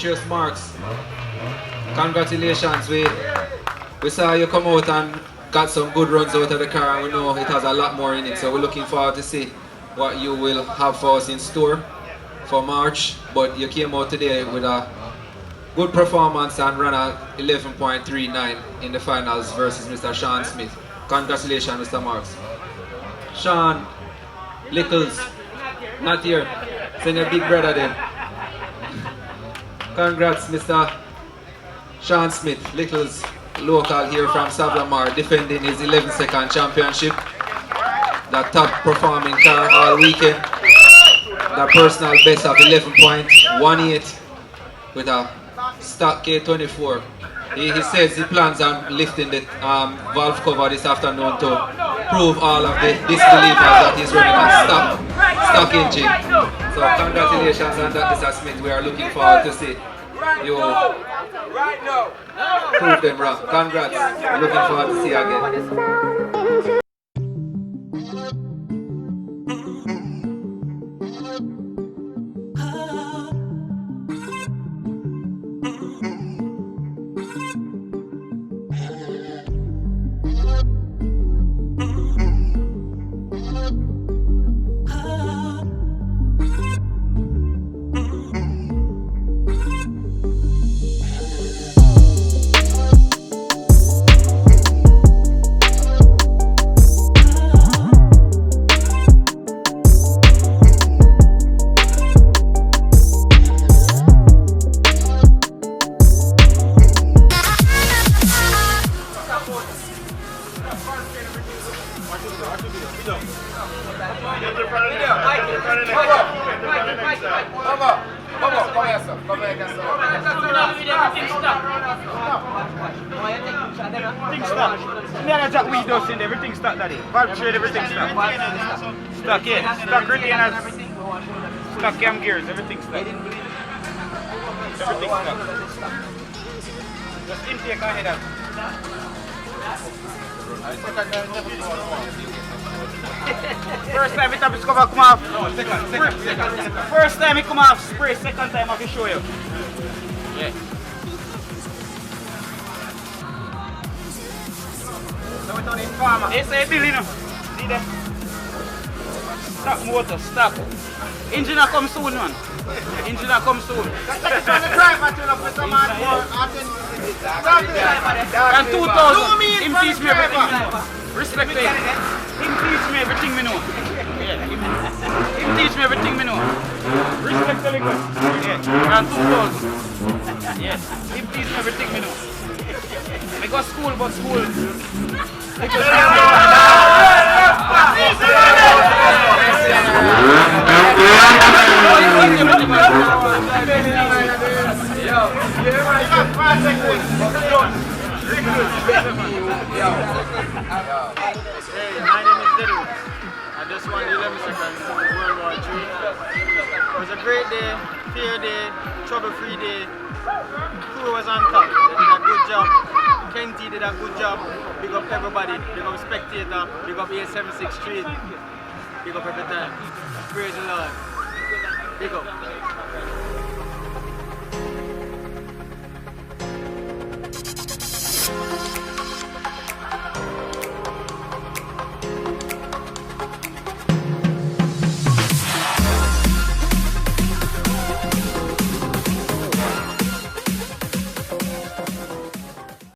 Demetrius Marks. Congratulations, we saw you come out and got some good runs out of the car, and we know it has a lot more in it, so we're looking forward to see what you will have for us in store for March. But you came out today with a good performance and ran a 11.39 in the finals versus Mr. Shaun Smith. Congratulations, Mr. Marks. Shaun, Lickles, not here. Send your big brother there. Congrats, Mr. Shaun Smith, Lickles, local here from Savlamar, defending his 11-second championship. The top performing car all weekend. The personal best of 11.18 with a stock K24. He says he plans on lifting the valve cover this afternoon to prove all of the disbelievers that he's running a stock engine. So congratulations on that, Mr. Smith. We are looking forward to see you prove them wrong. Congrats. Looking forward to see you again. Everything stuck, daddy. Valve trade, everything stuck. Stuck, yeah. Stuck retainers. Stuck cam gears, everything stuck. Everything stuck. Just intake ahead of. First time it happens come off. No, second. First time it come off spray, second time I can show you. Yeah. It's a building. See that? Stop motor, stop. Engine will come soon, man. Engine will come soon. And 2,000. Him teach me everything me know. Respect him. Him teach me everything me know. Yeah. Him teach me everything me know. Respect the liquid. Yeah. And 2,000. Yes. Him teach me everything me know. I go school, but school. My name is Demetrius. I just won the 11 seconds in World War III. It was a great day, fair day, trouble-free day. Crew was on top. They did a good job. Kenty did a good job. Big up everybody. Big up Spectator. Big up 876 Street. Big up every time. Praise the Lord. Big up.